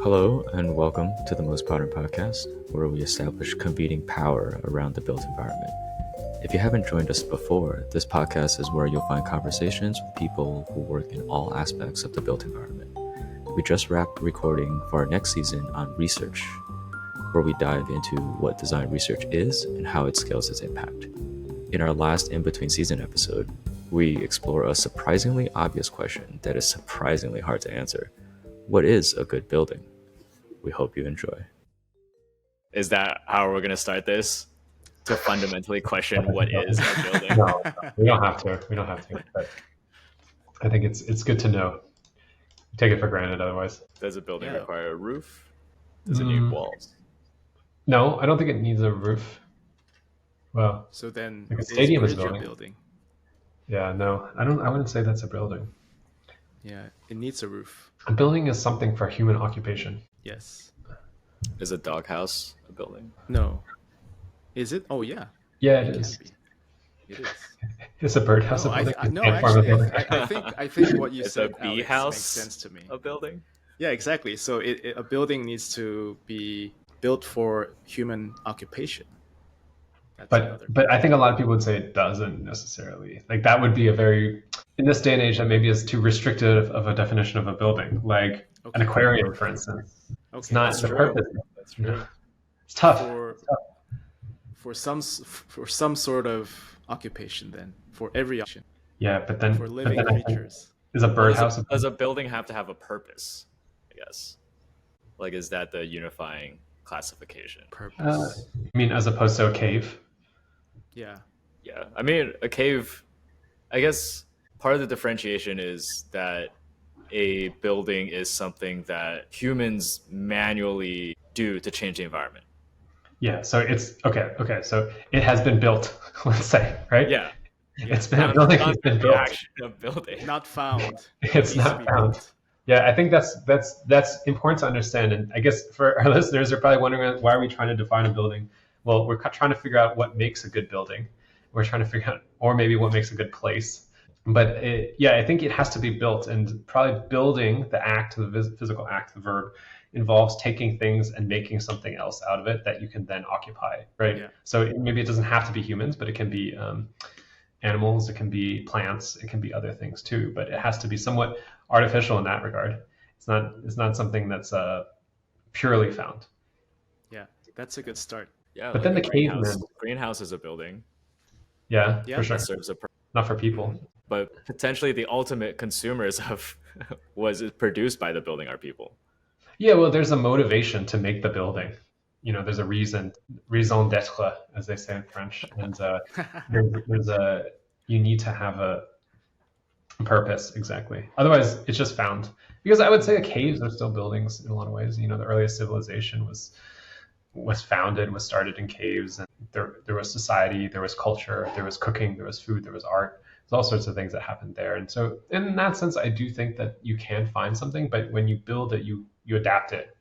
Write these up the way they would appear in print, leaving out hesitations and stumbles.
Hello, and welcome to the Most Modern Podcast, where we establish convening power around the built environment. If you haven't joined us before, this podcast is where you'll find conversations with people who work in all aspects of the built environment. We just wrapped recording for our next season on research, where we dive into what design research is and how it scales its impact. In our last in-between season episode, we explore a surprisingly obvious question that is surprisingly hard to answer. What is a good building? We hope you enjoy. Is that how we're going to start this? To fundamentally question what is a building? No, we don't have to. We don't have to. But I think it's good to know. Take it for granted otherwise. Does a building require a roof? Does it need walls? No, I don't think it needs a roof. Well, so then like a stadium is a building. Yeah, no, I wouldn't say that's a building. Yeah, it needs a roof. A building is something for human occupation. Yes. Is a doghouse a building? No. Is it? Oh, yeah. Yeah, it is. It is. It's a birdhouse. No, a building. I think what you said, a bee Alex, house makes sense to me. A building? Yeah, exactly. So a building needs to be built for human occupation. But I think a lot of people would say it doesn't necessarily. Like that would be a very, in this day and age, that maybe is too restrictive of a definition of a building. Like an aquarium, for instance. It's not the purpose. That's true. It's tough. For some sort of occupation, then for every option. Yeah, but then for living creatures. Is a birdhouse? Does a building have to have a purpose? I guess. Like, is that the unifying classification? Purpose. I mean, as opposed to a cave. Yeah. Yeah. I mean, a cave, I guess part of the differentiation is that a building is something that humans manually do to change the environment. Yeah. So it's okay. So it has been built, let's say, right? Yeah. It's been a building. It's been built. A building. Not found. It's not found. Built. Yeah, I think that's important to understand. And I guess for our listeners, they're probably wondering, why are we trying to define a building? Well, we're trying to figure out what makes a good building. We're trying to figure out, or maybe what makes a good place. But I think it has to be built, and probably building, the act, the physical act, the verb, involves taking things and making something else out of it that you can then occupy, right? Yeah. So maybe it doesn't have to be humans, but it can be animals, it can be plants, it can be other things too. But it has to be somewhat artificial in that regard. It's not something that's purely found. Yeah, that's a good start. Yeah, but like then the caveman. Greenhouse is a building. Yeah, for sure. That serves a purpose. Not for people. But potentially the ultimate consumers of was produced by the building are people. Yeah, well, there's a motivation to make the building. You know, there's a raison d'être, as they say in French, and you need to have a purpose, exactly. Otherwise, it's just found. Because I would say caves are still buildings in a lot of ways. You know, the earliest civilization was started in caves, and there was society, there was culture, there was cooking, there was food, there was art. There's all sorts of things that happened there. And so in that sense, I do think that you can find something, but when you build it, you adapt it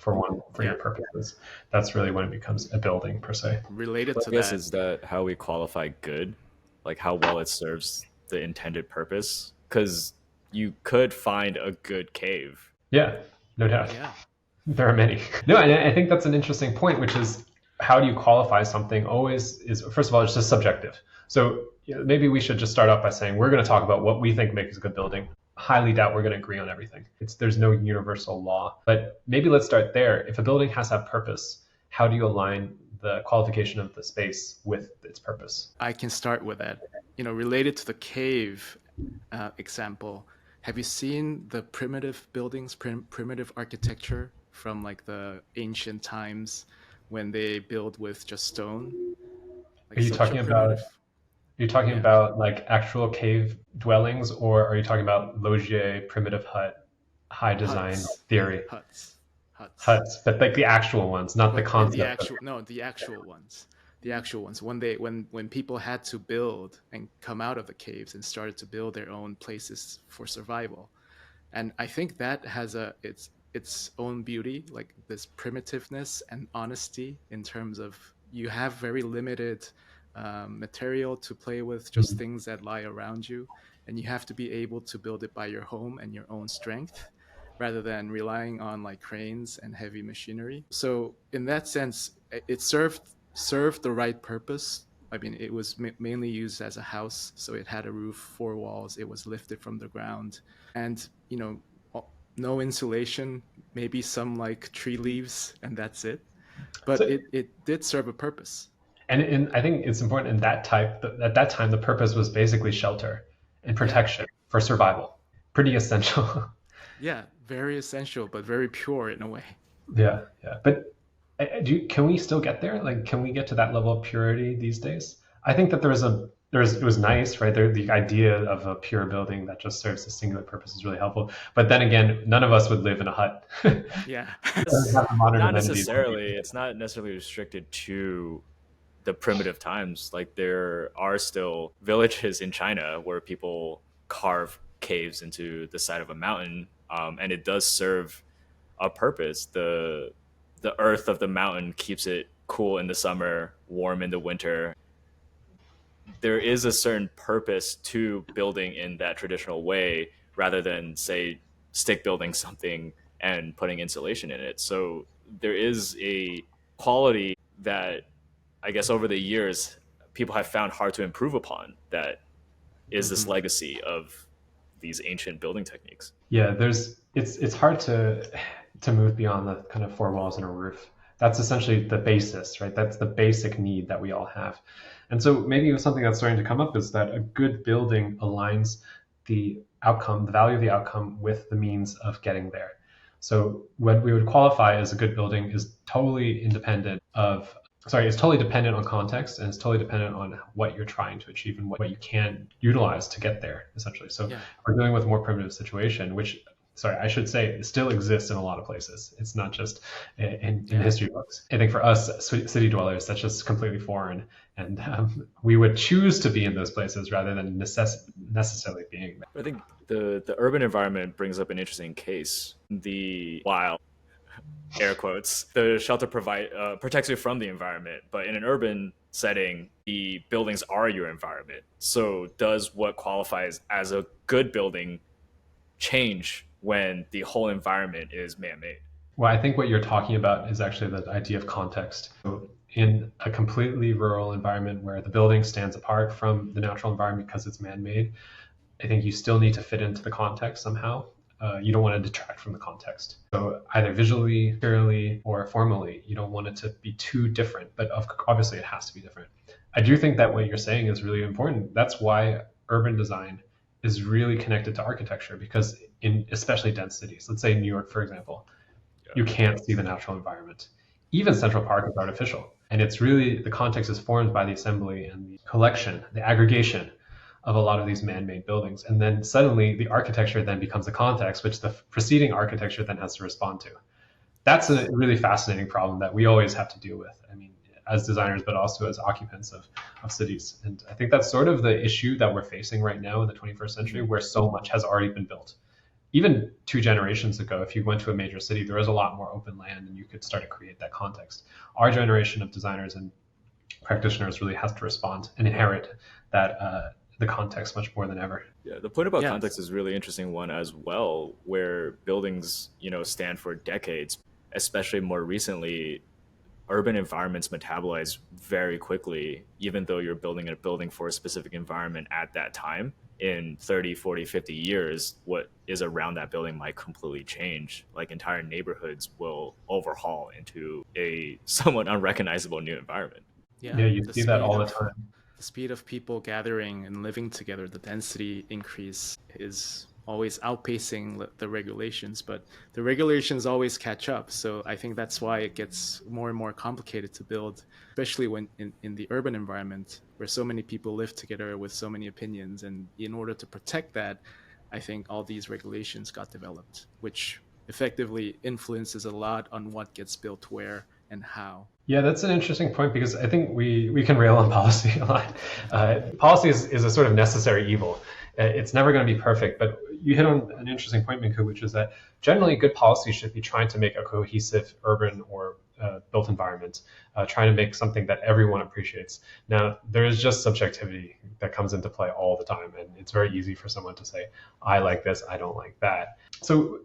for your purposes. That's really when it becomes a building per se. Related to that, is that how we qualify good? Like how well it serves the intended purpose? Because you could find a good cave. Yeah, no doubt. Yeah. There are many. No, and I think that's an interesting point, which is, how do you qualify something? Always is, first of all, it's just subjective. So maybe we should just start off by saying we're going to talk about what we think makes a good building. Highly doubt we're going to agree on everything. There's no universal law. But maybe let's start there. If a building has that purpose, how do you align the qualification of the space with its purpose? I can start with that. You know, related to the cave example, have you seen the primitive buildings, primitive architecture from like the ancient times when they build with just stone? Like, are you talking about? Are you talking about like actual cave dwellings, or are you talking about loggia, primitive hut, high design theory? Huts, but like the actual ones, not the concept. The actual ones. The actual ones. When people had to build and come out of the caves and started to build their own places for survival, and I think that has its own beauty, like this primitiveness and honesty in terms of you have very limited material to play with, just things that lie around you, and you have to be able to build it by your home and your own strength. rather than relying on like cranes and heavy machinery. So in that sense, it served the right purpose. I mean, it was mainly used as a house, so it had a roof, four walls. It was lifted from the ground, and no insulation, maybe some like tree leaves, and that's it. But So, it did serve a purpose. and I think it's important in that type, at that time, the purpose was basically shelter and protection for survival. Pretty essential. Yeah, very essential, but very pure in a way. Yeah, yeah. But can we still get there? Like, can we get to that level of purity these days? I think that it was nice, right? The idea of a pure building that just serves a singular purpose is really helpful. But then again, none of us would live in a hut. Yeah. Not necessarily. It's not necessarily restricted to the primitive times. Like there are still villages in China where people carve caves into the side of a mountain, and it does serve a purpose. The earth of the mountain keeps it cool in the summer, warm in the winter. There is a certain purpose to building in that traditional way rather than, say, stick building something and putting insulation in it. So there is a quality that I guess over the years people have found hard to improve upon that is this legacy of these ancient building techniques. Yeah, it's hard to move beyond the kind of four walls and a roof. That's essentially the basis, right? That's the basic need that we all have. And so maybe something that's starting to come up is that a good building aligns the outcome, the value of the outcome with the means of getting there. So what we would qualify as a good building is totally it's totally dependent on context, and it's totally dependent on what you're trying to achieve and what you can utilize to get there, essentially. So we're dealing with a more primitive situation, which, I should say, still exists in a lot of places. It's not just in history books. I think for us city dwellers, that's just completely foreign. And we would choose to be in those places rather than necessarily being there. I think the urban environment brings up an interesting case. While air quotes, the shelter protects you from the environment, but in an urban setting, the buildings are your environment. So does what qualifies as a good building change when the whole environment is man-made? Well, I think what you're talking about is actually the idea of context. So in a completely rural environment where the building stands apart from the natural environment because it's man-made, I think you still need to fit into the context somehow. You don't want to detract from the context. So either visually, materially, or formally, you don't want it to be too different, but obviously it has to be different. I do think that what you're saying is really important. That's why urban design is really connected to architecture, because in especially dense cities, let's say New York, for example, you can't see the natural environment. Even Central Park is artificial. And it's really, the context is formed by the assembly and the collection, the aggregation of a lot of these man-made buildings. And then suddenly the architecture then becomes the context, which the preceding architecture then has to respond to. That's a really fascinating problem that we always have to deal with. I mean, as designers, but also as occupants of cities. And I think that's sort of the issue that we're facing right now in the 21st century, where so much has already been built. Even 2 generations ago, if you went to a major city, there was a lot more open land and you could start to create that context. Our generation of designers and practitioners really has to respond and inherit that the context much more than ever. Yeah, the point about context is a really interesting one as well, where buildings, stand for decades, especially more recently. Urban environments metabolize very quickly, even though you're building a building for a specific environment at that time. In 30, 40, 50 years, what is around that building might completely change. Like entire neighborhoods will overhaul into a somewhat unrecognizable new environment. Yeah, you see that all the time. The speed of people gathering and living together, the density increase is always outpacing the regulations, but the regulations always catch up. So I think that's why it gets more and more complicated to build, especially when in the urban environment where so many people live together with so many opinions. And in order to protect that, I think all these regulations got developed, which effectively influences a lot on what gets built where and how. Yeah, that's an interesting point, because I think we can rail on policy a lot. Policy is a sort of necessary evil. It's never going to be perfect, but you hit on an interesting point, Minku, which is that generally good policy should be trying to make a cohesive urban or built environment, trying to make something that everyone appreciates. Now, there is just subjectivity that comes into play all the time, and it's very easy for someone to say, I like this, I don't like that. So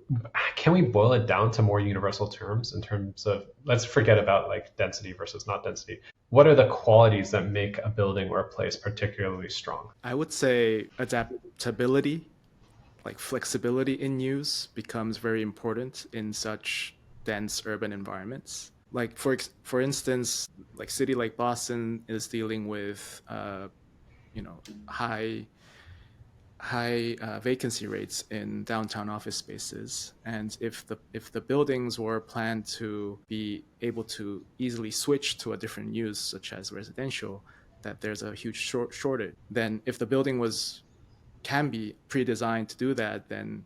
can we boil it down to more universal terms in terms of, let's forget about like density versus not density. What are the qualities that make a building or a place particularly strong? I would say adaptability, like flexibility in use, becomes very important in such dense urban environments. Like for instance, like city like Boston is dealing with high vacancy rates in downtown office spaces, and if the buildings were planned to be able to easily switch to a different use, such as residential, that there's a huge shortage. Then, if the building can be pre-designed to do that, then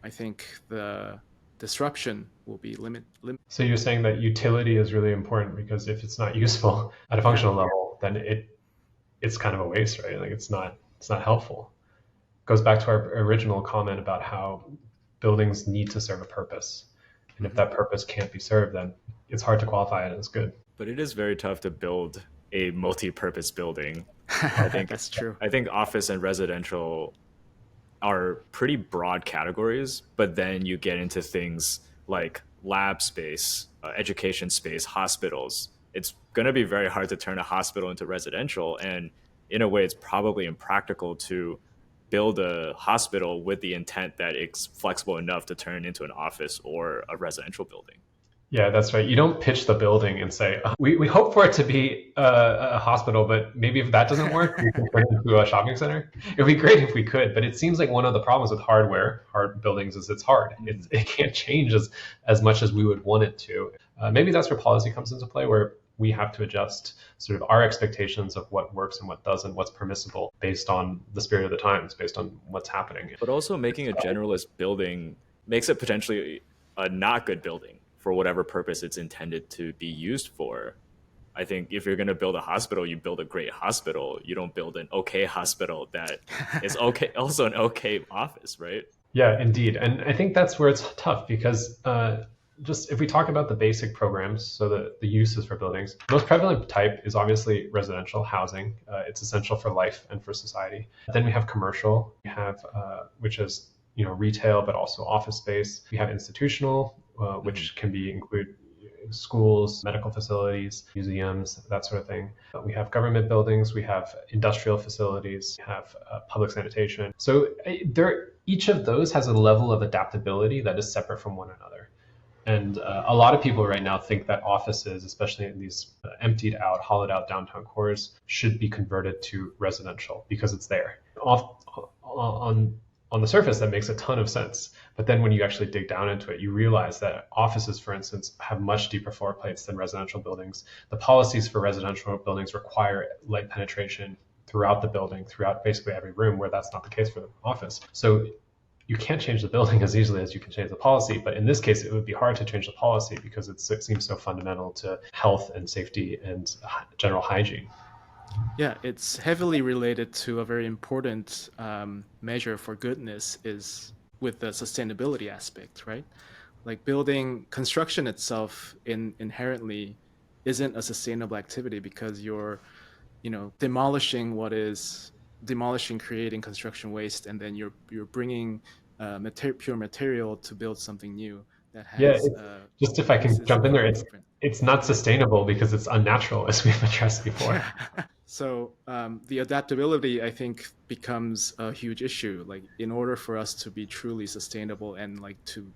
I think the disruption will be limited. So you're saying that utility is really important, because if it's not useful at a functional level, then it's kind of a waste, right? Like it's not helpful. Goes back to our original comment about how buildings need to serve a purpose. And if that purpose can't be served, then it's hard to qualify it as good. But it is very tough to build a multi-purpose building. I think that's true. I think office and residential are pretty broad categories, but then you get into things like lab space, education space, hospitals. It's going to be very hard to turn a hospital into residential. And in a way, it's probably impractical to build a hospital with the intent that it's flexible enough to turn into an office or a residential building. Yeah, that's right. You don't pitch the building and say, we hope for it to be a hospital, but maybe if that doesn't work, we can turn it into a shopping center. It would be great if we could, but it seems like one of the problems with hard buildings is it's hard. It can't change as much as we would want it to. Maybe that's where policy comes into play, where we have to adjust sort of our expectations of what works and what doesn't, what's permissible based on the spirit of the times, based on what's happening. But also making a generalist building makes it potentially a not good building for whatever purpose it's intended to be used for. I think if you're going to build a hospital, you build a great hospital. You don't build an okay hospital that is okay, also an okay office, right? Yeah, indeed. And I think that's where it's tough, because just if we talk about the basic programs, so the uses for buildings, most prevalent type is obviously residential housing. It's essential for life and for society. Then we have commercial, we have which is retail, but also office space. We have institutional, which can include schools, medical facilities, museums, that sort of thing. We have government buildings, we have industrial facilities, we have public sanitation. So each of those has a level of adaptability that is separate from one another. And a lot of people right now think that offices, especially in these emptied out, hollowed out downtown cores, should be converted to residential because it's there. On the surface, that makes a ton of sense. But then when you actually dig down into it, you realize that offices, for instance, have much deeper floor plates than residential buildings. The policies for residential buildings require light penetration throughout the building, throughout basically every room, where that's not the case for the office. So you can't change the building as easily as you can change the policy. But in this case, it would be hard to change the policy because it seems so fundamental to health and safety and general hygiene. Yeah, it's heavily related to a very important measure for goodness is with the sustainability aspect, right? Like building construction itself inherently isn't a sustainable activity because you're, demolishing creating construction waste, and then you're bringing pure material to build something new that has. Just if I can jump in there, it's not sustainable because it's unnatural, as we've addressed before. So the adaptability, I think, becomes a huge issue. Like in order for us to be truly sustainable and like to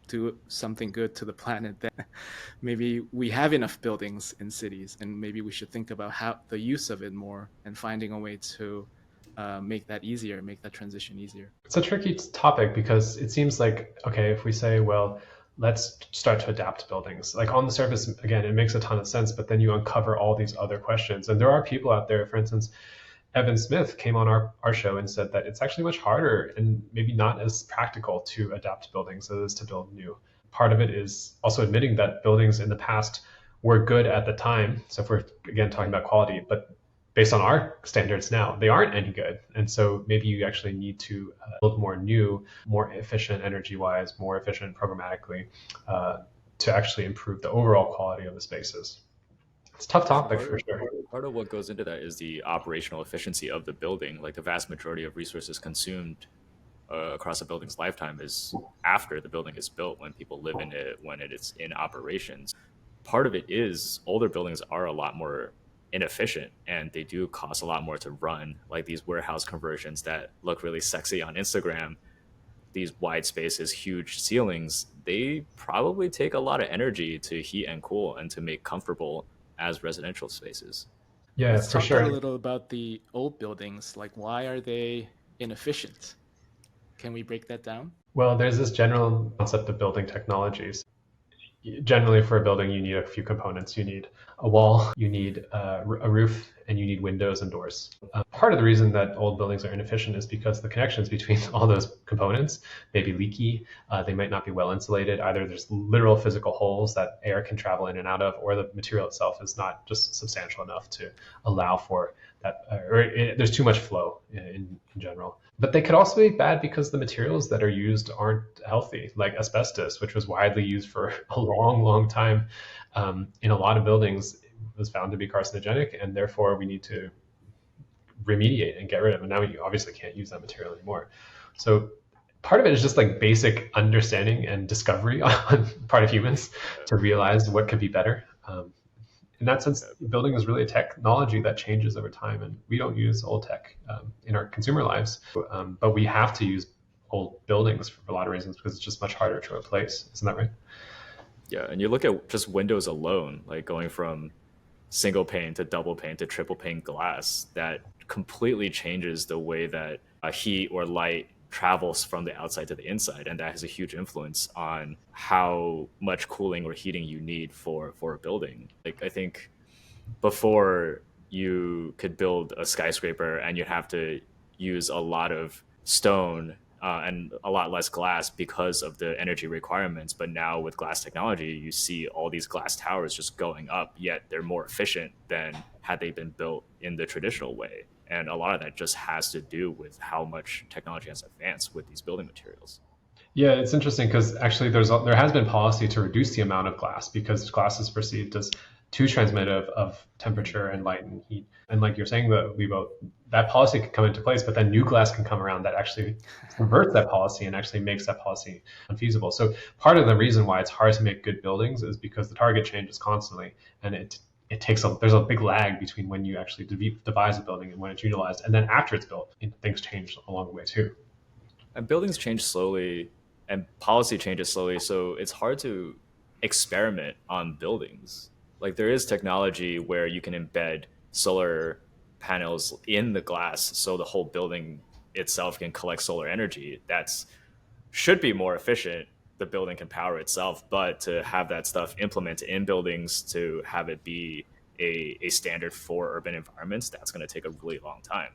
do something good to the planet, then maybe we have enough buildings in cities, and maybe we should think about how the use of it more and finding a way to make that easier, make that transition easier. It's a tricky topic because it seems like, okay, if we say, well, let's start to adapt buildings. Like on the surface, again, it makes a ton of sense, but then you uncover all these other questions. And there are people out there, for instance, Evan Smith came on our show and said that it's actually much harder and maybe not as practical to adapt buildings as it is to build new. Part of it is also admitting that buildings in the past were good at the time. So if we're, again, talking about quality, but based on our standards now, they aren't any good. And so maybe you actually need to build more new, more efficient energy-wise, more efficient programmatically, to actually improve the overall quality of the spaces. It's a tough topic for sure. Part of what goes into that is the operational efficiency of the building. Like the vast majority of resources consumed across a building's lifetime is after the building is built, when people live in it, when it is in operations. Part of it is older buildings are a lot more inefficient and they do cost a lot more to run, like these warehouse conversions that look really sexy on Instagram. These wide spaces, huge ceilings, they probably take a lot of energy to heat and cool and to make comfortable as residential spaces. Yeah, Let's for talk sure. a little about the old buildings. Like, why are they inefficient? Can we break that down? Well, there's this general concept of building technologies. Generally, for a building, you need a few components. You need a wall, you need a roof, and you need windows and doors. Part of the reason that old buildings are inefficient is because the connections between all those components may be leaky. They might not be well insulated. Either there's literal physical holes that air can travel in and out of, or the material itself is not just substantial enough to allow for that, there's too much flow in general. But they could also be bad because the materials that are used aren't healthy, like asbestos, which was widely used for a long, long time in a lot of buildings, was found to be carcinogenic, and therefore we need to remediate and get rid of it. And now you obviously can't use that material anymore. So part of it is just like basic understanding and discovery on part of humans to realize what could be better. In that sense, building is really a technology that changes over time, and we don't use old tech in our consumer lives, but we have to use old buildings for a lot of reasons because it's just much harder to replace. Isn't that right? Yeah, and you look at just windows alone, like going from single pane to double pane to triple pane glass, that completely changes the way that heat or light travels from the outside to the inside, and that has a huge influence on how much cooling or heating you need for a building. Like, I think before you could build a skyscraper and you'd have to use a lot of stone and a lot less glass because of the energy requirements. But now with glass technology, you see all these glass towers just going up, yet they're more efficient than had they been built in the traditional way. And a lot of that just has to do with how much technology has advanced with these building materials. Yeah, it's interesting because actually there has been policy to reduce the amount of glass because glass is perceived as too transmissive of temperature and light and heat. And like you're saying, that policy could come into place, but then new glass can come around that actually converts that policy and actually makes that policy unfeasible. So part of the reason why it's hard to make good buildings is because the target changes constantly, and there's a big lag between when you actually devise a building and when it's utilized, and then after it's built, things change along the way too. And buildings change slowly, and policy changes slowly, so it's hard to experiment on buildings. Like, there is technology where you can embed solar panels in the glass so the whole building itself can collect solar energy. That's should be more efficient. The building can power itself, but to have that stuff implemented in buildings, to have it be a standard for urban environments, that's going to take a really long time.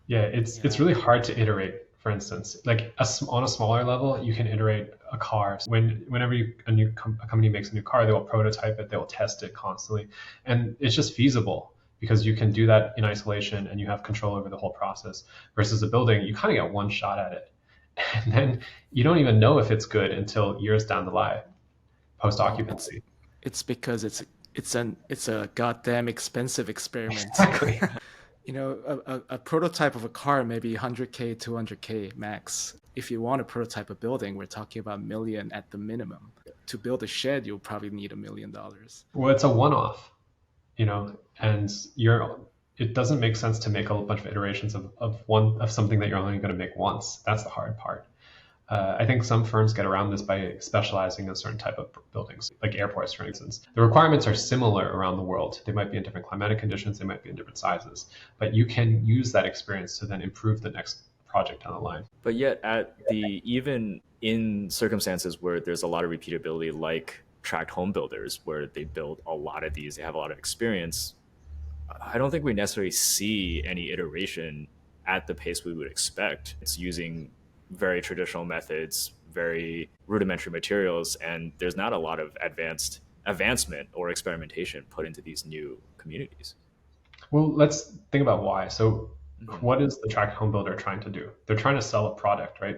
Yeah, it's really hard to iterate. For instance, like on a smaller level, you can iterate a car. Whenever a company makes a new car, they will prototype it, they will test it constantly, and it's just feasible because you can do that in isolation and you have control over the whole process. Versus a building, you kind of get one shot at it, and then you don't even know if it's good until years down the line, post occupancy. It's because it's a goddamn expensive experiment. Exactly. You know, a prototype of a car may be 100K, 200K max. If you want to prototype a building, we're talking about $1 million at the minimum. To build a shed, you'll probably need $1 million. Well, it's a one-off, and it doesn't make sense to make a bunch of iterations of something that you're only going to make once. That's the hard part. I think some firms get around this by specializing in a certain type of buildings, like airports, for instance. The requirements are similar around the world. They might be in different climatic conditions, they might be in different sizes, but you can use that experience to then improve the next project down the line. But yet, even in circumstances where there's a lot of repeatability, like tract home builders, where they build a lot of these, they have a lot of experience, I don't think we necessarily see any iteration at the pace we would expect. It's using very traditional methods, very rudimentary materials, and there's not a lot of advancement or experimentation put into these new communities. Well, let's think about why. So what is the tract home builder trying to do? They're trying to sell a product, right?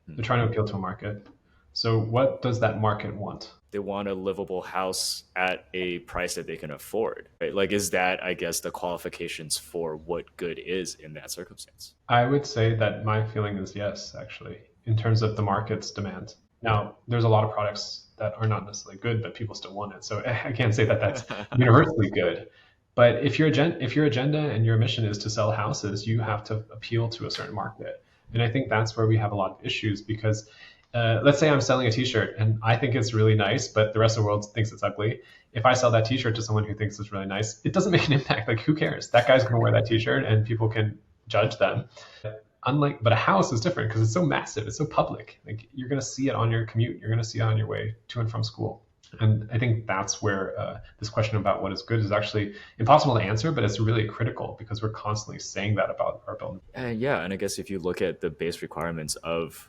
They're trying to appeal to a market. So what does that market want? they want a livable house at a price that they can afford, right? Like, is that, I guess, the qualifications for what good is in that circumstance? I would say that my feeling is yes, actually, in terms of the market's demand. Now, there's a lot of products that are not necessarily good, but people still want it. So I can't say that that's universally good. But if your agenda and your mission is to sell houses, you have to appeal to a certain market. And I think that's where we have a lot of issues because let's say I'm selling a T-shirt and I think it's really nice, but the rest of the world thinks it's ugly. If I sell that T-shirt to someone who thinks it's really nice, it doesn't make an impact. Like, who cares? That guy's going to wear that T-shirt, and people can judge them. But a house is different because it's so massive, it's so public. Like, you're going to see it on your commute, you're going to see it on your way to and from school. And I think that's where this question about what is good is actually impossible to answer, but it's really critical because we're constantly saying that about our building. Yeah, and I guess if you look at the base requirements of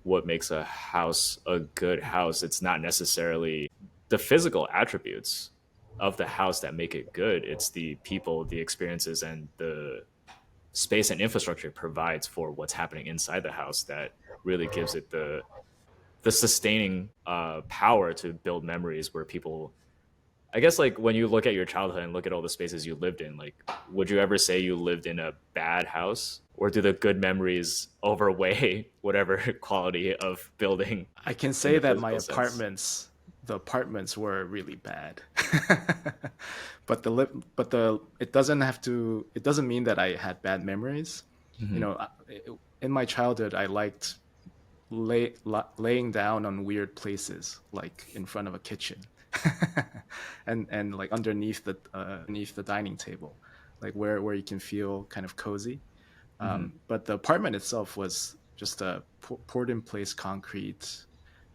what makes a house a good house, it's not necessarily the physical attributes of the house that make it good. It's the people, the experiences, and the space and infrastructure it provides for what's happening inside the house that really gives it the sustaining power to build memories where people, I guess, like when you look at your childhood and look at all the spaces you lived in, like, would you ever say you lived in a bad house? Or do the good memories overweigh whatever quality of building? I can say that my sense? the apartments were really bad. But it doesn't mean that I had bad memories. Mm-hmm. You know, in my childhood, I liked laying down on weird places, like in front of a kitchen, and like underneath the dining table, like where you can feel kind of cozy. But the apartment itself was just a poured in place concrete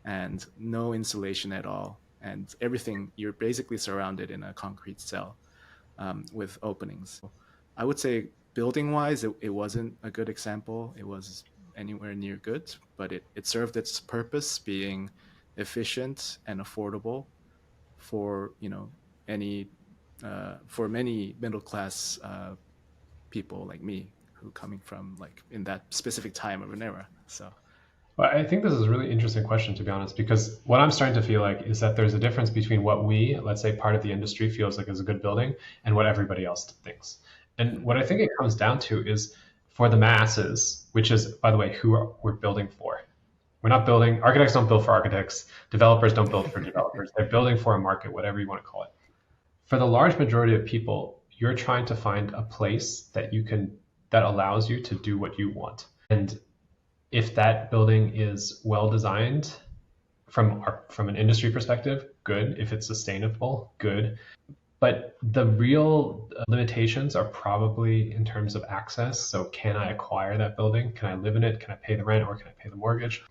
and no insulation at all. And everything, you're basically surrounded in a concrete cell with openings. I would say building wise, it wasn't a good example. It was anywhere near good, but it served its purpose, being efficient and affordable for, for many middle class people like me who coming from like in that specific time of an era. So Well, I think this is a really interesting question, to be honest, because what I'm starting to feel like is that there's a difference between what we, let's say part of the industry, feels like is a good building and what everybody else thinks. And what I think it comes down to is for the masses, which is, by the way, we're building for. We're not building, architects don't build for architects, developers don't build for developers. They're building for a market, whatever you want to call it. For the large majority of people, you're trying to find a place that allows you to do what you want. And if that building is well designed from an industry perspective, good. If it's sustainable, good. But the real limitations are probably in terms of access. So can I acquire that building? Can I live in it? Can I pay the rent or can I pay the mortgage?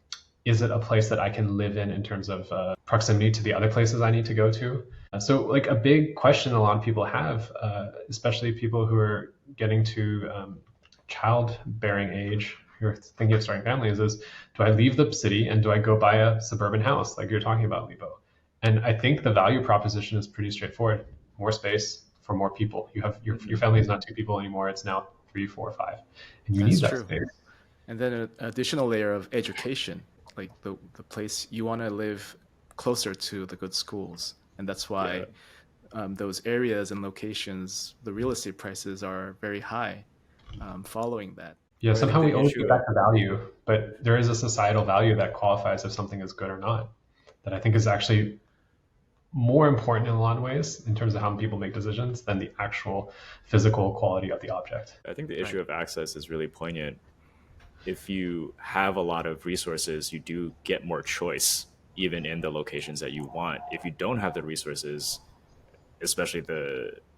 Is it a place that I can live in terms of proximity to the other places I need to go to? So like a big question a lot of people have, especially people who are getting to childbearing age, you're thinking of starting families, is do I leave the city and do I go buy a suburban house like you're talking about, Libo? And I think the value proposition is pretty straightforward. More space for more people. You have your family is not 2 people anymore. It's now 3, 4, 5. And you need that true. space. And then an additional layer of education, like the place you want to live closer to the good schools. And that's why those areas and locations, the real estate prices are very high following that. Yeah, somehow we always get back to value, but there is a societal value that qualifies if something is good or not, that I think is actually more important in a lot of ways in terms of how people make decisions than the actual physical quality of the object. I think the issue of access is really poignant. If you have a lot of resources, you do get more choice, even in the locations that you want. If you don't have the resources, especially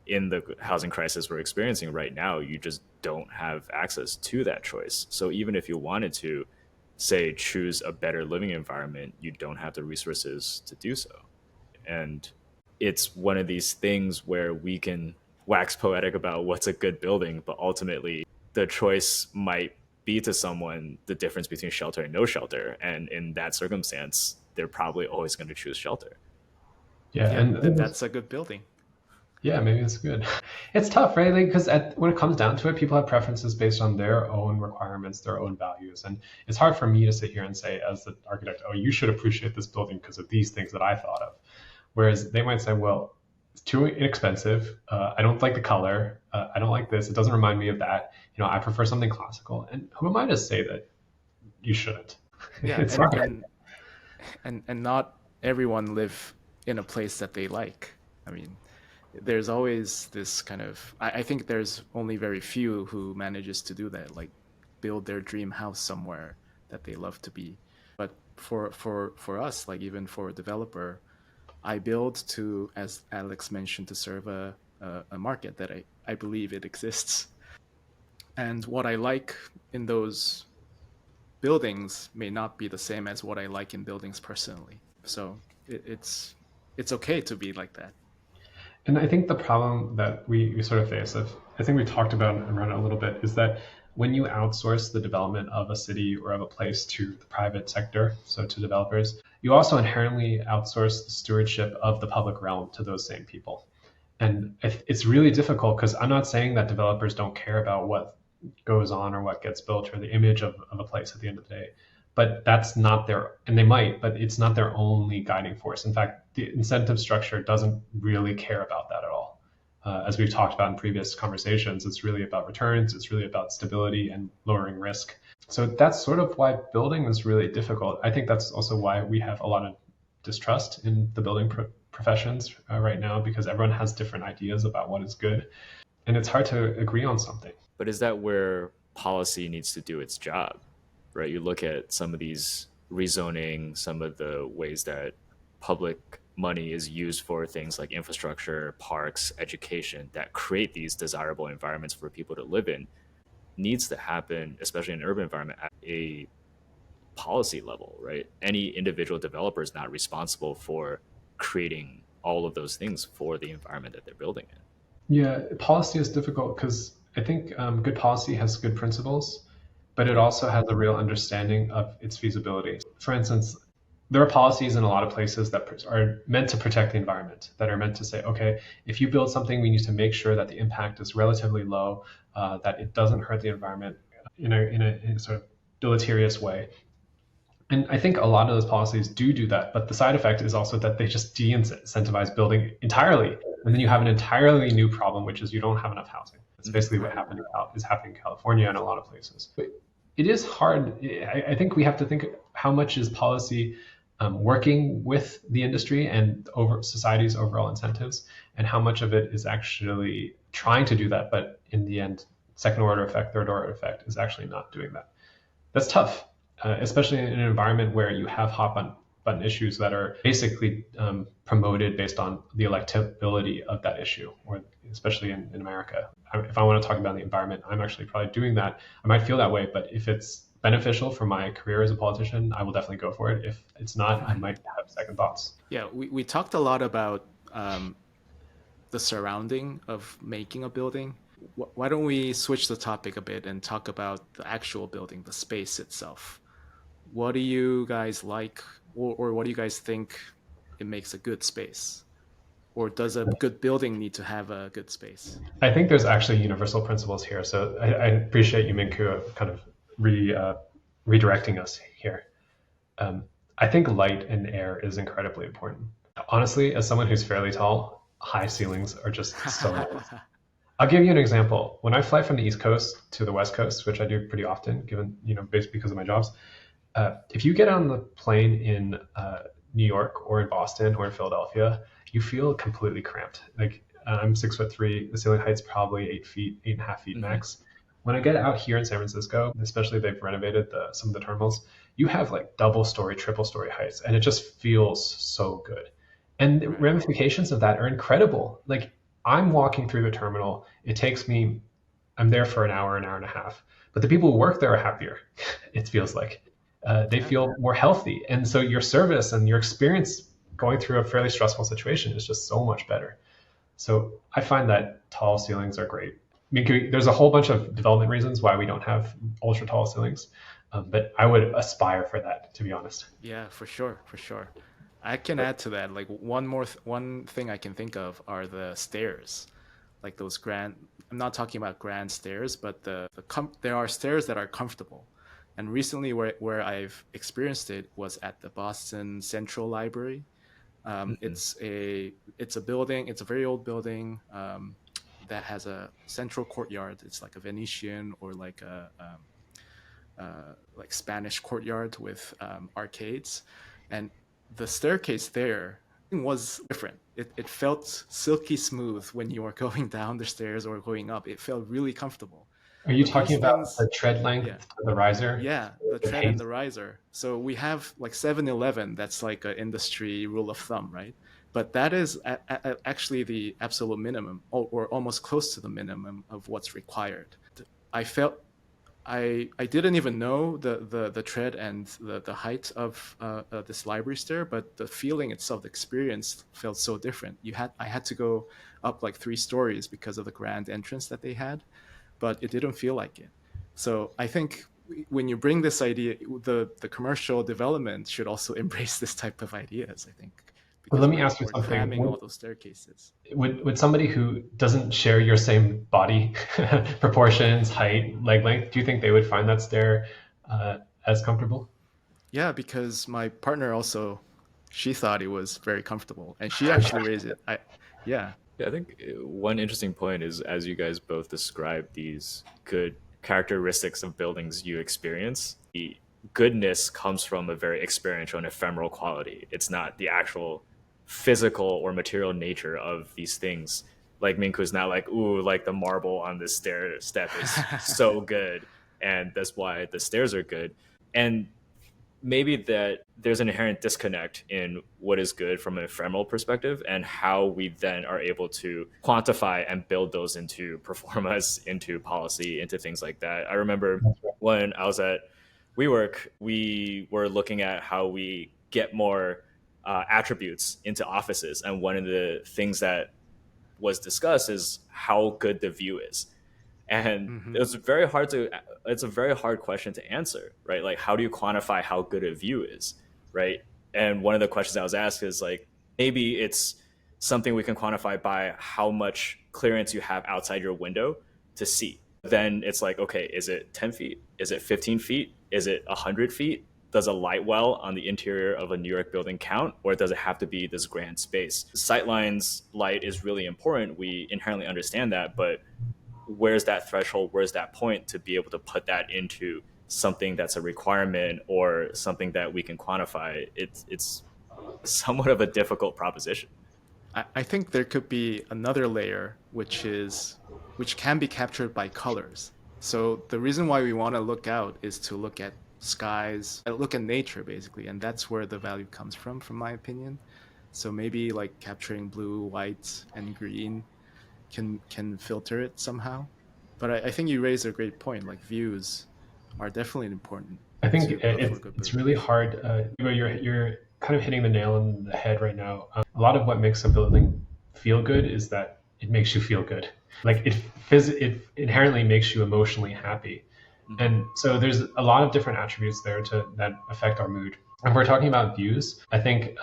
in the housing crisis we're experiencing right now, you just don't have access to that choice. So even if you wanted to, say, choose a better living environment, you don't have the resources to do so. And it's one of these things where we can wax poetic about what's a good building, but ultimately the choice might be to someone the difference between shelter and no shelter. And in that circumstance, they're probably always going to choose shelter. Yeah, and that's a good building. Yeah, maybe it's good. It's tough, right? Like, because when it comes down to it, people have preferences based on their own requirements, their own values, and it's hard for me to sit here and say, as the architect, oh, you should appreciate this building because of these things that I thought of. Whereas they might say, well, it's too inexpensive. I don't like the color. I don't like this. It doesn't remind me of that. I prefer something classical. And who am I to say that you shouldn't? Yeah, It's hard. and not everyone live in a place that they like. I mean, there's always this kind of I think there's only very few who manages to do that, like build their dream house somewhere that they love to be. But for us, like even for a developer, I build to, as Alex mentioned, to serve a market that I believe it exists. And what I like in those buildings may not be the same as what I like in buildings personally. So it's okay to be like that. And I think the problem that we sort of face, I think we talked about around it a little bit, is that when you outsource the development of a city or of a place to the private sector, so to developers, you also inherently outsource the stewardship of the public realm to those same people. And it's really difficult because I'm not saying that developers don't care about what goes on or what gets built or the image of a place at the end of the day. But that's not their, and they might, but it's not their only guiding force. In fact, the incentive structure doesn't really care about that at all. As we've talked about in previous conversations, it's really about returns, it's really about stability and lowering risk. So that's sort of why building is really difficult. I think that's also why we have a lot of distrust in the building professions right now, because everyone has different ideas about what is good. And it's hard to agree on something. But is that where policy needs to do its job, right? You look at some of these rezoning, some of the ways that public money is used for things like infrastructure, parks, education that create these desirable environments for people to live in, needs to happen, especially in an urban environment, at a policy level, right? Any individual developer is not responsible for creating all of those things for the environment that they're building in. Yeah, policy is difficult because I think good policy has good principles, but it also has a real understanding of its feasibility. For instance, there are policies in a lot of places that are meant to protect the environment, that are meant to say, okay, if you build something, we need to make sure that the impact is relatively low, that it doesn't hurt the environment in a sort of deleterious way. And I think a lot of those policies do that, but the side effect is also that they just de-incentivize building entirely, and then you have an entirely new problem, which is you don't have enough housing. It's basically what is happening in California and a lot of places. But it is hard. I think we have to think how much is policy working with the industry and over society's overall incentives, and how much of it is actually trying to do that, but in the end, second order effect, third order effect is actually not doing that. That's tough, especially in an environment where you have hot button issues that are basically promoted based on the electability of that issue, or especially in America. If I want to talk about the environment, I'm actually probably doing that. I might feel that way, but if it's beneficial for my career as a politician, I will definitely go for it. If it's not, I might have second thoughts. Yeah, we talked a lot about the surrounding of making a building. Why don't we switch the topic a bit and talk about the actual building, the space itself? What do you guys like, or what do you guys think it makes a good space? Or does a good building need to have a good space? I think there's actually universal principles here. So I appreciate you, Minku, kind of redirecting us here. I think light and air is incredibly important. Honestly, as someone who's fairly tall, high ceilings are just so nice. I'll give you an example. When I fly from the East Coast to the West Coast, which I do pretty often, given based because of my jobs, if you get on the plane in New York or in Boston or in Philadelphia, you feel completely cramped. Like I'm 6'3", the ceiling height's probably 8 feet, 8.5 feet max. When I get out here in San Francisco, especially they've renovated some of the terminals, you have like double story, triple story heights, and it just feels so good. And the ramifications of that are incredible. Like I'm walking through the terminal, it takes me, I'm there for an hour and a half, but the people who work there are happier. It feels like they feel more healthy, and so your service and your experience going through a fairly stressful situation is just so much better. So I find that tall ceilings are great. I mean, there's a whole bunch of development reasons why we don't have ultra tall ceilings, but I would aspire for that, to be honest. Yeah, for sure, for sure. I can add to that. Like one thing I can think of are the stairs, like those grand. I'm not talking about grand stairs, but there are stairs that are comfortable. And recently, where I've experienced it was at the Boston Central Library. Mhm. It's a building. It's a very old building that has a central courtyard. It's like a Venetian or like a like Spanish courtyard with arcades, and the staircase there was different. It felt silky smooth when you were going down the stairs or going up. It felt really comfortable. Are you But these talking about things, the tread yeah, length for the riser, yeah, the the tread and pace? the riser. So we have like 7-Eleven. That's like an industry rule of thumb, right? But that is actually the absolute minimum, or almost close to the minimum of what's required. I felt I didn't even know the tread and the height of this library stair, but the feeling itself, the experience felt so different. I had to go up like 3 stories because of the grand entrance that they had, but it didn't feel like it. So I think when you bring this idea, the commercial development should also embrace this type of ideas. I think But because let me ask you we're something. cramming all those staircases. Would somebody who doesn't share your same body proportions, height, leg length, do you think they would find that stair as comfortable? Yeah, because my partner also, she thought it was very comfortable, and she actually raised it. Yeah. Yeah, I think one interesting point is as you guys both describe these good characteristics of buildings you experience, the goodness comes from a very experiential and ephemeral quality. It's not the actual physical or material nature of these things. Like Minku's not like, ooh, like the marble on this step is so good, and that's why the stairs are good. And maybe that there's an inherent disconnect in what is good from an ephemeral perspective and how we then are able to quantify and build those into performance, into policy, into things like that. I remember when I was at WeWork, we were looking at how we get more attributes into offices. And one of the things that was discussed is how good the view is, and Hmm. it's a very hard question to answer, right? Like, how do you quantify how good a view is, right? And one of the questions I was asked is like, maybe it's something we can quantify by how much clearance you have outside your window to see. Then it's like, okay, is it 10 feet, is it 15 feet, is it 100 feet? Does a light well on the interior of a New York building count, or does it have to be this grand space? Sightlines light is really important, we inherently understand that, but where's that threshold, where's that point to be able to put that into something that's a requirement or something that we can quantify? It's somewhat of a difficult proposition. I think there could be another layer, which can be captured by colors. So the reason why we want to look out is to look at skies, look at nature basically, and that's where the value comes from my opinion. So maybe like capturing blue, white, and green can filter it somehow. But I think you raised a great point. Like views are definitely important I think to for good it's really buildings. hard. You're kind of hitting the nail on the head right now. A lot of what makes a building feel good is that it makes you feel good. Like it inherently makes you emotionally happy, Mm-hmm. and so there's a lot of different attributes there to that affect our mood. If we're talking about views, I think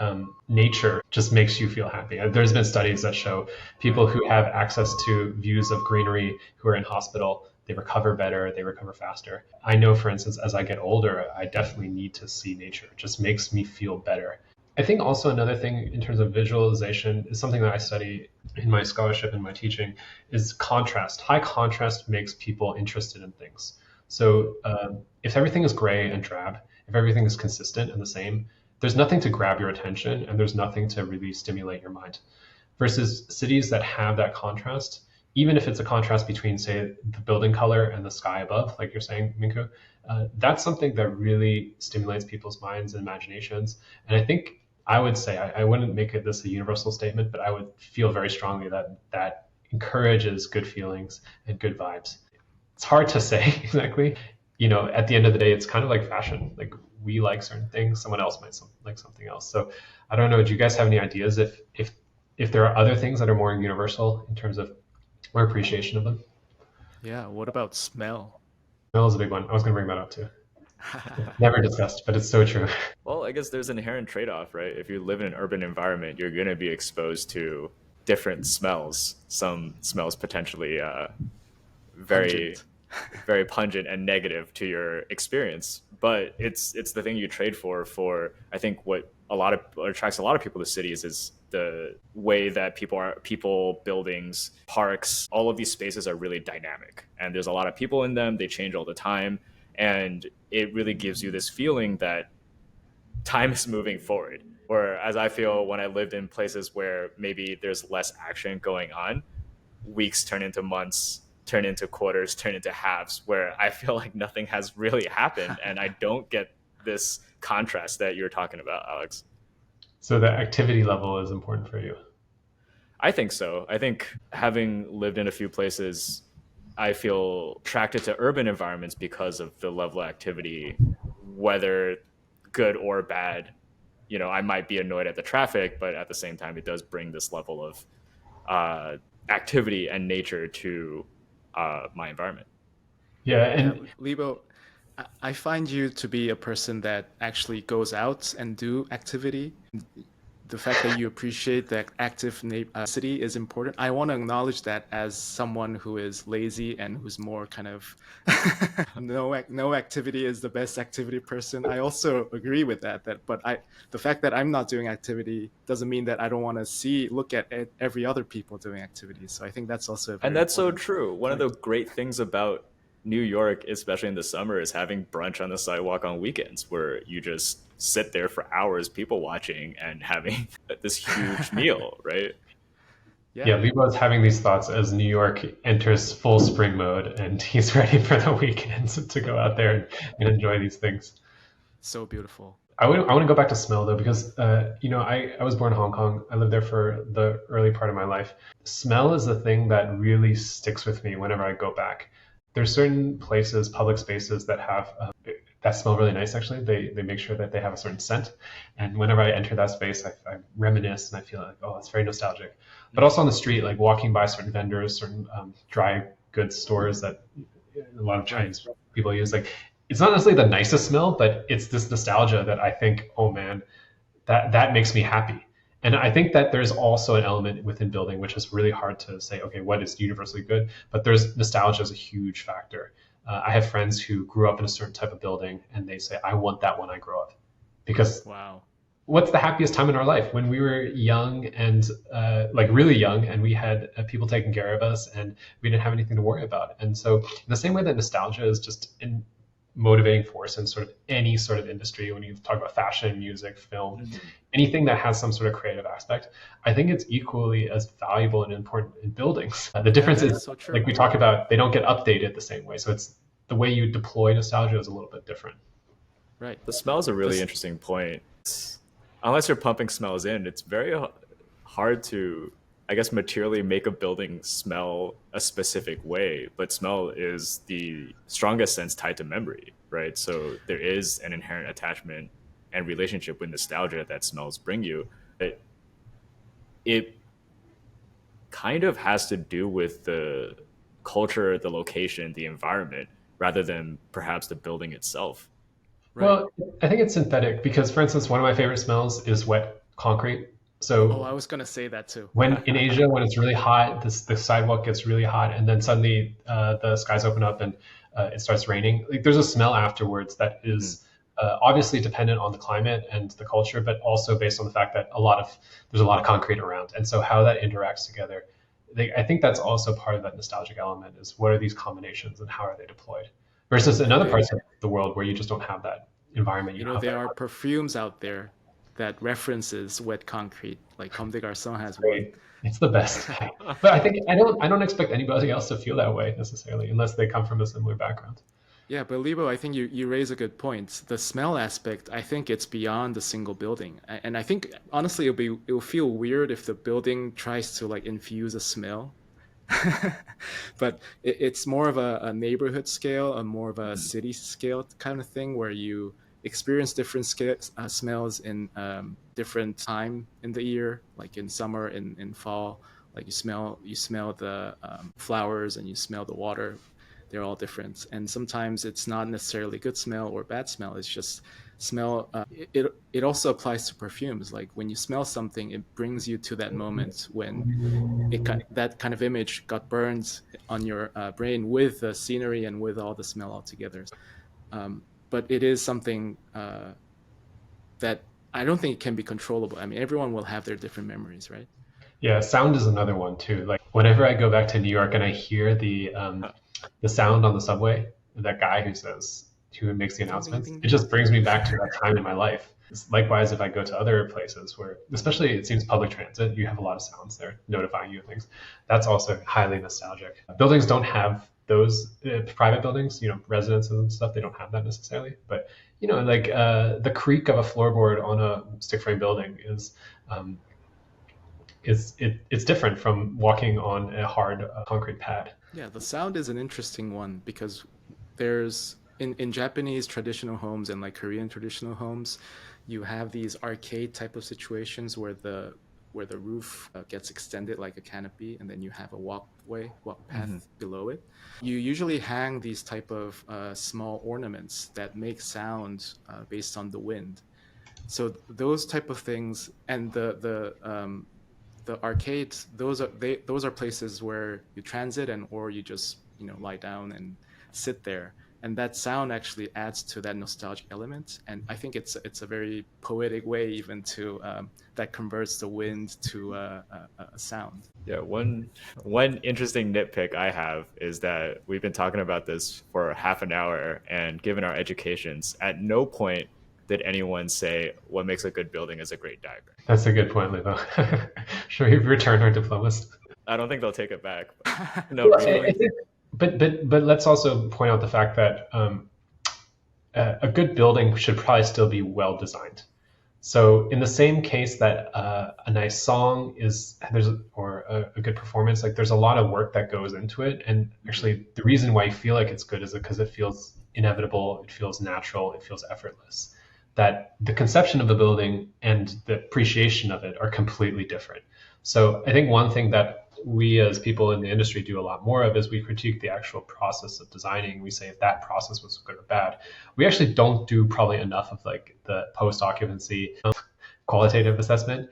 nature just makes you feel happy. There's been studies that show people Right. who have access to views of greenery who are in hospital, they recover better, they recover faster. I know, for instance, as I get older, I definitely need to see nature. It just makes me feel better. I think also another thing in terms of visualization is something that I study in my scholarship and my teaching is contrast. High contrast makes people interested in things. So if everything is gray and drab, if everything is consistent and the same, there's nothing to grab your attention and there's nothing to really stimulate your mind. Versus cities that have that contrast, even if it's a contrast between, say, the building color and the sky above, like you're saying, Minko, that's something that really stimulates people's minds and imaginations. And I think I would say, I wouldn't make it this a universal statement, but I would feel very strongly that that encourages good feelings and good vibes. It's hard to say exactly. At the end of the day, it's kind of like fashion. Like we like certain things, someone else might like something else. So I don't know. Do you guys have any ideas if there are other things that are more universal in terms of our appreciation of them? Yeah. What about smell? Smell is a big one. I was going to bring that up too. Never discussed, but it's so true. Well, I guess there's an inherent trade-off, right? If you live in an urban environment, you're going to be exposed to different smells. Some smells potentially very Pungent. very pungent and negative to your experience. But it's the thing you trade for. I think what attracts a lot of people to cities is the way that people, buildings, parks, all of these spaces are really dynamic, and there's a lot of people in them. They change all the time, and it really gives you this feeling that time is moving forward. Whereas I feel when I lived in places where maybe there's less action going on, weeks turn into months, turn into quarters, turn into halves, where I feel like nothing has really happened. And I don't get this contrast that you're talking about, Alex. So the activity level is important for you. I think so. I think having lived in a few places, I feel attracted to urban environments because of the level of activity, whether good or bad. I might be annoyed at the traffic, but at the same time, it does bring this level of activity and nature to my environment. Yeah, Yeah, and Lebo, I find you to be a person that actually goes out and do activity. The fact that you appreciate that active city is important. I want to acknowledge that as someone who is lazy and who's more kind of no activity is the best activity person. I also agree with that. The fact that I'm not doing activity doesn't mean that I don't want to look at every other people doing activities. So I think that's also a And very that's so important true. One of point. the great things about New York, especially in the summer, is having brunch on the sidewalk on weekends where you just sit there for hours, people watching and having this huge meal, right? yeah, Yeah, Lebo is having these thoughts as New York enters full spring mode, and he's ready for the weekends to go out there and enjoy these things. so beautiful. I want to go back to smell though, because I was born in Hong Kong. I lived there for the early part of my life. Smell is the thing that really sticks with me whenever I go back. There's certain places, public spaces that have that smell really nice. Actually, they make sure that they have a certain scent, and whenever I enter that space, I reminisce and I feel like, oh, it's very nostalgic. But also on the street, like walking by certain vendors, certain dry goods stores that a lot of Right. Chinese people use, like it's not necessarily the nicest smell, but it's this nostalgia that I think, oh man, that makes me happy. And I think that there's also an element within building which is really hard to say, okay, what is universally good? But there's nostalgia is a huge factor. I have friends who grew up in a certain type of building, and they say, I want that when I grow up, because Wow. what's the happiest time in our life? When we were young and like really young, and we had people taking care of us, and we didn't have anything to worry about. And so, in the same way that nostalgia is just a motivating force in sort of any sort of industry, when you talk about fashion, music, film, anything that has some sort of creative aspect, I think it's equally as valuable and important in buildings. The Yeah, difference that is, is so true. like we talk about, they don't get updated the same way. So it's the way you deploy nostalgia is a little bit different. Right. The smell is a really This, interesting point. Unless you're pumping smells in, it's very hard to, I guess, materially make a building smell a specific way. But smell is the strongest sense tied to memory, right? So there is an inherent attachment and relationship with nostalgia that smells bring you. It kind of has to do with the culture, the location, the environment, rather than perhaps the building itself. right. Well, I think it's synthetic because, for instance, one of my favorite smells is wet concrete. Oh, I So was gonna say that too. when in Asia, when it's really hot, the sidewalk gets really hot, and then suddenly the skies open up and it starts raining. Like there's a smell afterwards that Mhm. is obviously dependent on the climate and the culture, but also based on the fact that there's a lot of concrete around, and so how that interacts together. I think that's also part of that nostalgic element is what are these combinations and how are they deployed versus in And other they, parts of the world where you just don't have that environment, you don't have there that. are perfumes out there that references wet concrete. Like Comme des Garçons has one. Great. It's the best. But I don't expect anybody else to feel that way necessarily unless they come from a similar background. Yeah, but Lebo, I think you raise a good point. The smell aspect, I think it's beyond the single building. And I think honestly it'll feel weird if the building tries to like infuse a smell. But it's more of a neighborhood scale, a more of a city scale kind of thing where you experience different smells in different time in the year, like in summer, in fall. Like you smell the flowers and you smell the water. they're all different. And sometimes it's not necessarily good smell or bad smell. It's just smell. It also applies to perfumes. Like when you smell something, it brings you to that moment when that kind of image got burned on your brain with the scenery and with all the smell all together. But it is something that I don't think it can be controllable. I mean, everyone will have their different memories, right? Yeah, sound is another one too. Like whenever I go back to New York and I hear the sound on the subway, that guy who makes the Ding, ding, announcements, ding, it ding. just brings me back to that time in my life. Likewise, if I go to other places where, especially it seems public transit, you have a lot of sounds there notifying you of things. That's also highly nostalgic. Buildings don't have those private buildings, residences and stuff. They don't have that necessarily, but like the creak of a floorboard on a stick frame building um, it's different from walking on a hard concrete pad. Yeah, the sound is an interesting one because there's in Japanese traditional homes and like Korean traditional homes, you have these arcade type of situations where the roof gets extended like a canopy, and then you have a walk path below it. You usually hang these type of small ornaments that make sound based on the wind. So those type of things, and the arcades, those are places where you transit and or you just lie down and sit there, and that sound actually adds to that nostalgic element. And I think it's a very poetic way even to that converts the wind to a sound. Yeah, one interesting nitpick I have is that we've been talking about this for half an hour, and given our educations, at no point did anyone say what makes a good building is a great diagram. That's a good point, Livo. Should we return our diplomas? I don't think they'll take it back. No, Well, really. but let's also point out the fact that a good building should probably still be well designed. So in the same case that a nice song is or a good performance, like there's a lot of work that goes into it. And actually the reason why you feel like it's good is because it feels inevitable, it feels natural, it feels effortless. That the conception of a building and the appreciation of it are completely different. So I think one thing that we as people in the industry do a lot more of is we critique the actual process of designing. We say if that process was good or bad. We actually don't do probably enough of like the post occupancy qualitative assessment.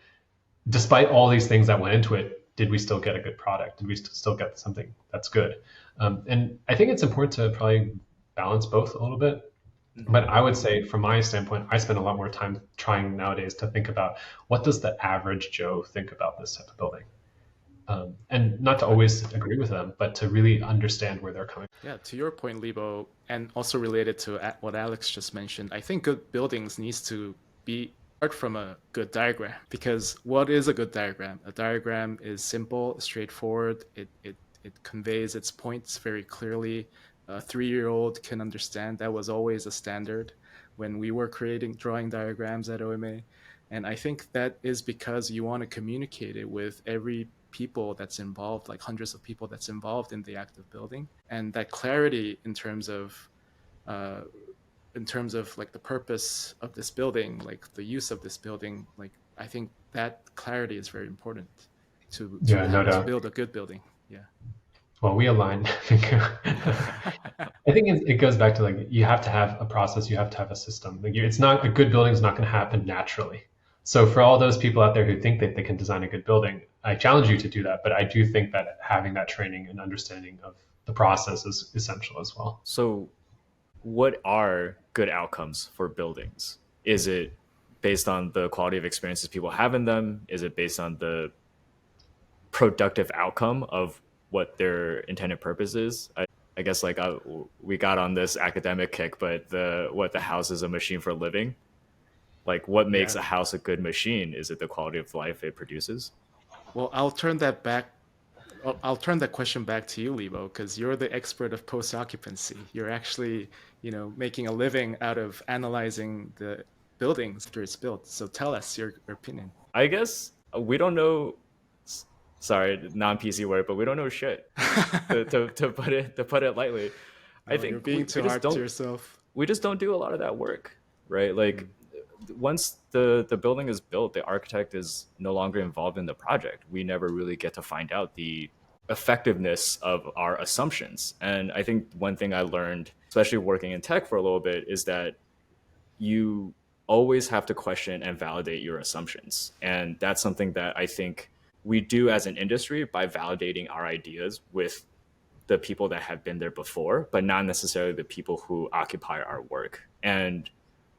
Despite all these things that went into it, did we still get a good product? Did we still get something that's good? And I think it's important to probably balance both a little bit. But I would say, from my standpoint, I spend a lot more time trying nowadays to think about what does the average Joe think about this type of building, and not to always agree with them, but to really understand where they're coming Yeah, to your point, Lebo, and also related to what Alex just mentioned, I think good buildings needs to be start from a good diagram. Because what is a good diagram? A diagram is simple, straightforward. It conveys its points very clearly. A 3-year-old can understand. That was always a standard when we were drawing diagrams at OMA. And I think that is because you want to communicate it with every people that's involved, like hundreds of people that's involved in the act of building. And that clarity in terms of like the purpose of this building, like the use of this building, like I think that clarity is very important to build a good building. Yeah. Well, we align. I think it goes back to like you have to have a process, you have to have a system. Like it's not a good building is not going to happen naturally. So for all those people out there who think that they can design a good building, I challenge you to do that. But I do think that having that training and understanding of the process is essential as well. So, what are good outcomes for buildings? Is it based on the quality of experiences people have in them? Is it based on the productive outcome of what their intended purpose is? I guess like we got on this academic kick, but the house is a machine for living. Like what makes a house a good machine? Is it the quality of life it produces? Well, I'll turn that question back to you, Lebo, because you're the expert of post-occupancy. You're actually, making a living out of analyzing the buildings after it's built. So tell us your opinion. I guess we don't know. Sorry, non-PC word, but we don't know shit. to put it lightly, I think you're being too hard to yourself. We just don't do a lot of that work, right? Like once the building is built, the architect is no longer involved in the project. We never really get to find out the effectiveness of our assumptions. And I think one thing I learned, especially working in tech for a little bit, is that you always have to question and validate your assumptions. And that's something that I think we do as an industry by validating our ideas with the people that have been there before, but not necessarily the people who occupy our work. And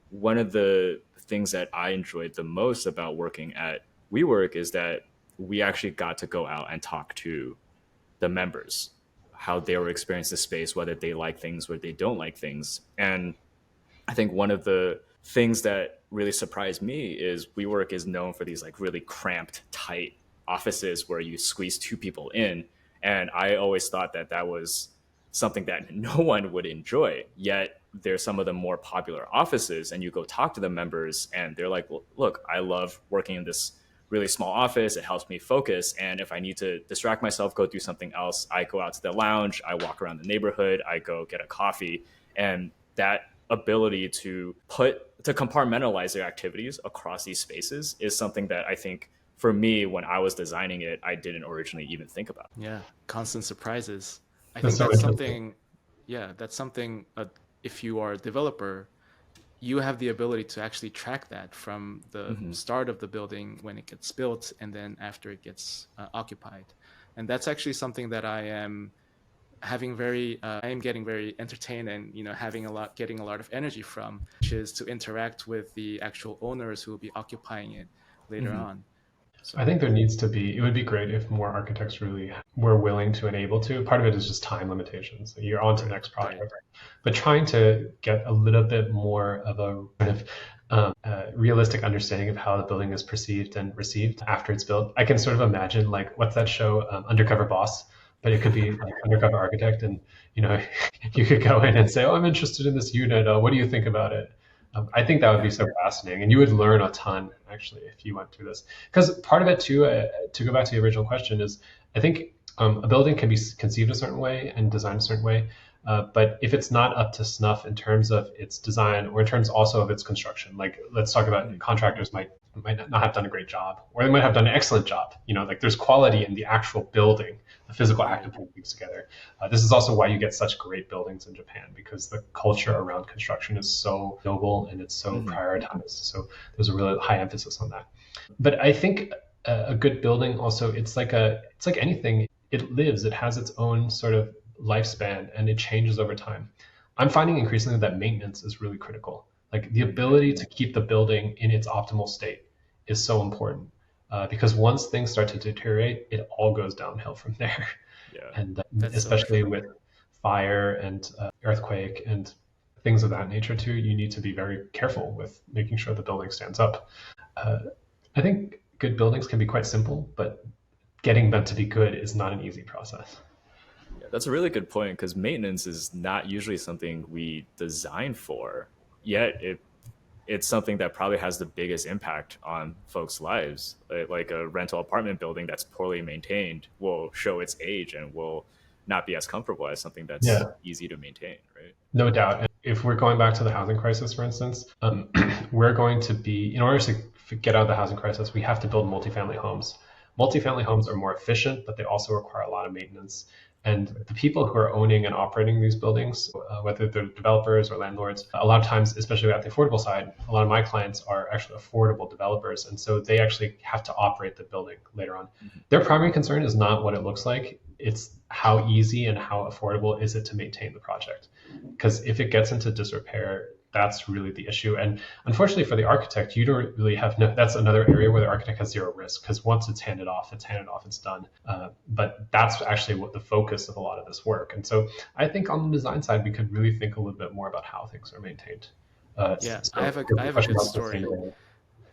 one of the things that I enjoyed the most about working at WeWork is that we actually got to go out and talk to the members, how they were experiencing the space, whether they like things or they don't like things. And I think one of the things that really surprised me is WeWork is known for these like really cramped, tight offices where you squeeze two people in. And I always thought that that was something that no one would enjoy. Yet there's some of the more popular offices, and you go talk to the members, and they're like, well, look, I love working in this really small office. It helps me focus. And if I need to distract myself, go do something else, I go out to the lounge, I walk around the neighborhood, I go get a coffee. And that ability to compartmentalize their activities across these spaces is something that I think for me, when I was designing it, I didn't originally even think about. Yeah, constant surprises. I That's think so that's interesting. something, yeah, that's something, if you are a developer, you have the ability to actually track that from the start of the building when it gets built and then after it gets occupied. And that's actually something that I am I am getting very entertained and, getting a lot of energy from, which is to interact with the actual owners who will be occupying it later on. I So think there needs to be, it would be great if more architects really were willing to and able to. Part of it is just time limitations. You're on to the next project. right. But trying to get a little bit more of a kind of realistic understanding of how the building is perceived and received after it's built. I can sort of imagine, like, what's that show, Undercover Boss? But it could be like Undercover Architect, and you know, you could go in and say, "Oh, I'm interested in this unit. What do you think about it?" I think that would be Yeah. so fascinating, and you would learn a ton actually if you went through this. Because part of it too, to go back to the original question, is I think a building can be conceived a certain way and designed a certain way, but if it's not up to snuff in terms of its design or in terms also of its construction, like let's talk about contractors might not have done a great job, or they might have done an excellent job. Like there's quality in the actual building, the physical act of putting things together. This is also why you get such great buildings in Japan, because the culture around construction is so noble and it's so prioritized. So there's a really high emphasis on that. But I think a good building also, it's like anything. It lives. It has its own sort of lifespan, and it changes over time. I'm finding increasingly that maintenance is really critical. Like the ability to keep the building in its optimal state is so important, because once things start to deteriorate, it all goes downhill from there. Yeah. And That's so especially true. with fire and earthquake and things of that nature too, you need to be very careful with making sure the building stands up. Uh, I think good buildings can be quite simple, but getting them to be good is not an easy process. Yeah, that's a really good point because maintenance is not usually something we design for. Yet it's something that probably has the biggest impact on folks' lives. Like a rental apartment building that's poorly maintained will show its age and will not be as comfortable as something that's Yeah, easy to maintain, right? no doubt. And if we're going back to the housing crisis, for instance, we're going to be, in order to get out of the housing crisis, we have to build multifamily homes. Multifamily homes are more efficient, but they also require a lot of maintenance. And the people who are owning and operating these buildings, whether they're developers or landlords, a lot of times, especially at the affordable side, a lot of my clients are actually affordable developers. And so they actually have to operate the building later on. Their primary concern is not what it looks like, it's how easy and how affordable is it to maintain the project. Because if it gets into disrepair, that's really the issue. And unfortunately for the architect, you don't really have that's another area where the architect has zero risk, because once it's handed off, it's done. But that's actually what the focus of a lot of this work. And so I think on the design side, we could really think a little bit more about how things are maintained. Yeah, So I the have a question good about story. sustainability.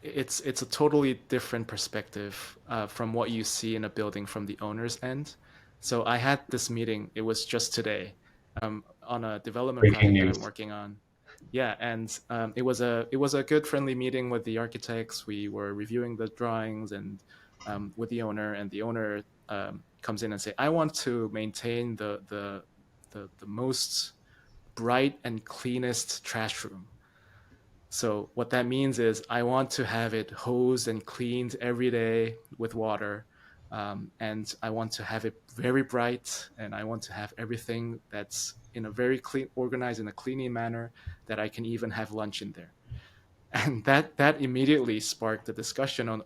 It's a totally different perspective from what you see in a building from the owner's end. So I had this meeting. It was just today, on a development Breaking project that I'm news. working on. Yeah, and it was a good friendly meeting with the architects. We were reviewing the drawings and with the owner, and the owner comes in and say, "I want to maintain the most bright and cleanest trash room." So what that means is I want to have it hosed and cleaned every day with water. and I want to have it very bright, and I want to have everything that's in a very clean, organized in a cleaning manner, that I can even have lunch in there. And that immediately sparked the discussion on,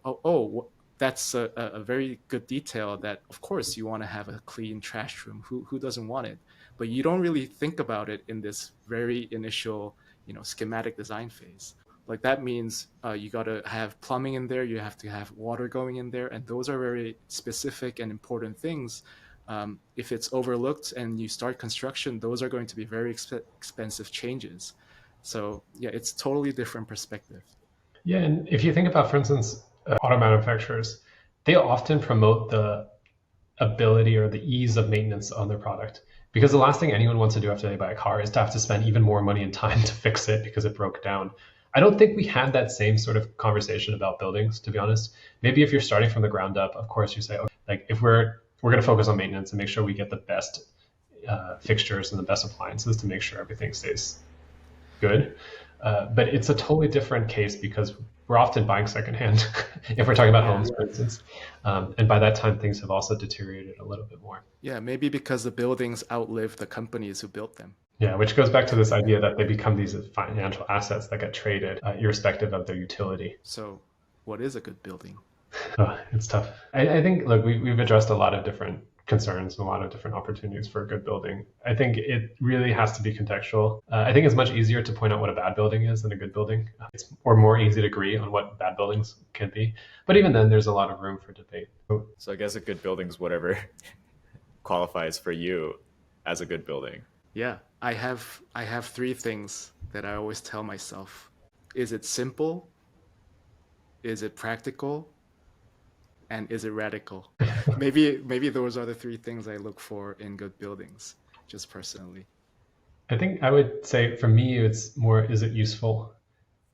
that's a very good detail, that of course you want to have a clean trash room. Who doesn't want it? But you don't really think about it in this very initial, schematic design phase. Like that means you got to have plumbing in there, you have to have water going in there, and those are very specific and important things. If it's overlooked and you start construction, those are going to be very expensive changes. So yeah, it's totally different perspective. Yeah, and if you think about, for instance, auto manufacturers, they often promote the ability or the ease of maintenance on their product. Because the last thing anyone wants to do after they buy a car is to have to spend even more money and time to fix it because it broke down. I don't think we had that same sort of conversation about buildings, to be honest. Maybe if you're starting from the ground up, of course you say, okay, like if we're going to focus on maintenance and make sure we get the best fixtures and the best appliances to make sure everything stays good. But it's a totally different case because we're often buying secondhand if we're talking about homes, for instance. And by that time, things have also deteriorated a little bit more. Yeah, maybe because the buildings outlive the companies who built them. Yeah, which goes back to this idea that they become these financial assets that get traded irrespective of their utility. So what is a good building? It's tough. I think, look, we've addressed a lot of different concerns and a lot of different opportunities for a good building. I think it really has to be contextual. I think it's much easier to point out what a bad building is than a good building. It's more easy to agree on what bad buildings can be. But even then, there's a lot of room for debate. So I guess a good building is whatever qualifies for you as a good building. Yeah, I have three things that I always tell myself. Is it simple? Is it practical? And is it radical? Maybe those are the three things I look for in good buildings, just personally. I think I would say for me, it's more, is it useful?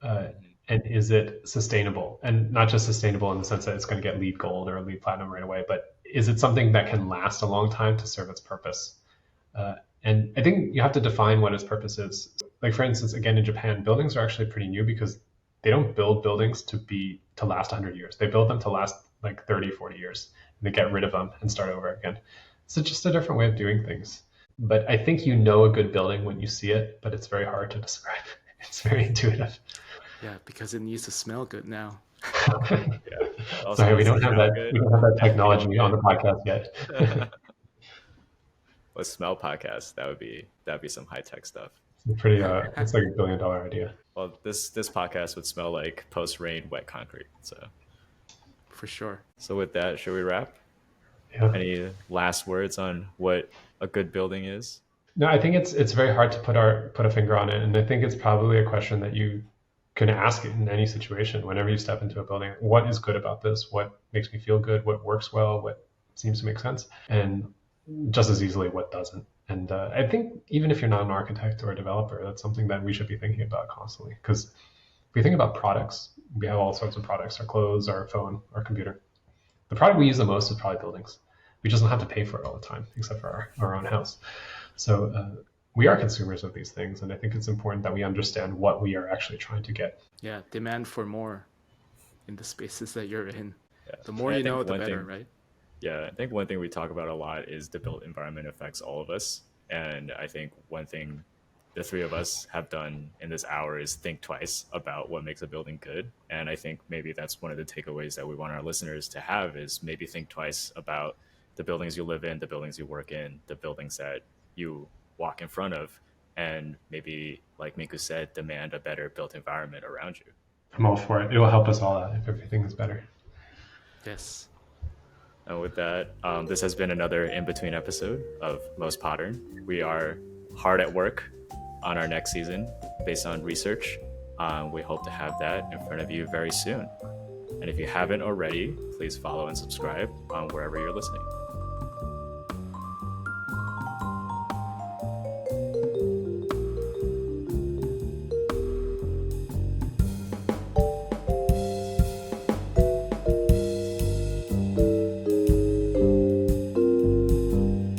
And is it sustainable? And not just sustainable in the sense that it's going to get LEED Gold or LEED Platinum right away, but is it something that can last a long time to serve its purpose? And I think you have to define what its purpose is. Like, for instance, again, in Japan, buildings are actually pretty new because they don't build buildings to last 100 years. They build them to last like 30, 40 years, and they get rid of them and start over again. So just a different way of doing things. But I think you know a good building when you see it, but it's very hard to describe. It's very intuitive. Yeah, because it needs to smell good now. Yeah. Sorry, we don't have that technology on the podcast yet. A smell podcast, that'd be some high tech stuff. It's pretty it's like $1 billion idea. Well, this podcast would smell like post rain wet concrete. So for sure. So with that, should we wrap? Yeah. Any last words on what a good building is? No, I think it's very hard to put a finger on it, and I think it's probably a question that you can ask in any situation whenever you step into a building. What is good about this? What makes me feel good? What works well? What seems to make sense? And just as easily, what doesn't? And I think even if you're not an architect or a developer, that's something that we should be thinking about constantly. Because if we think about products, we have all sorts of products: our clothes, our phone, our computer. The product we use the most is probably buildings. We just don't have to pay for it all the time, except for our own house. So we are consumers of these things, and I think it's important that we understand what we are actually trying to get. Yeah, demand for more in the spaces that you're in. Yeah. The more you know, the better, right? Yeah, I think one thing we talk about a lot is the built environment affects all of us. And I think one thing the three of us have done in this hour is think twice about what makes a building good. And I think maybe that's one of the takeaways that we want our listeners to have, is maybe think twice about the buildings you live in, the buildings you work in, the buildings that you walk in front of, and maybe, like Minku said, demand a better built environment around you. I'm all for it. It will help us all out if everything is better. Yes. And with that, this has been another in-between episode of Most Modern. We are hard at work on our next season based on research. We hope to have that in front of you very soon. And if you haven't already, please follow and subscribe on wherever you're listening.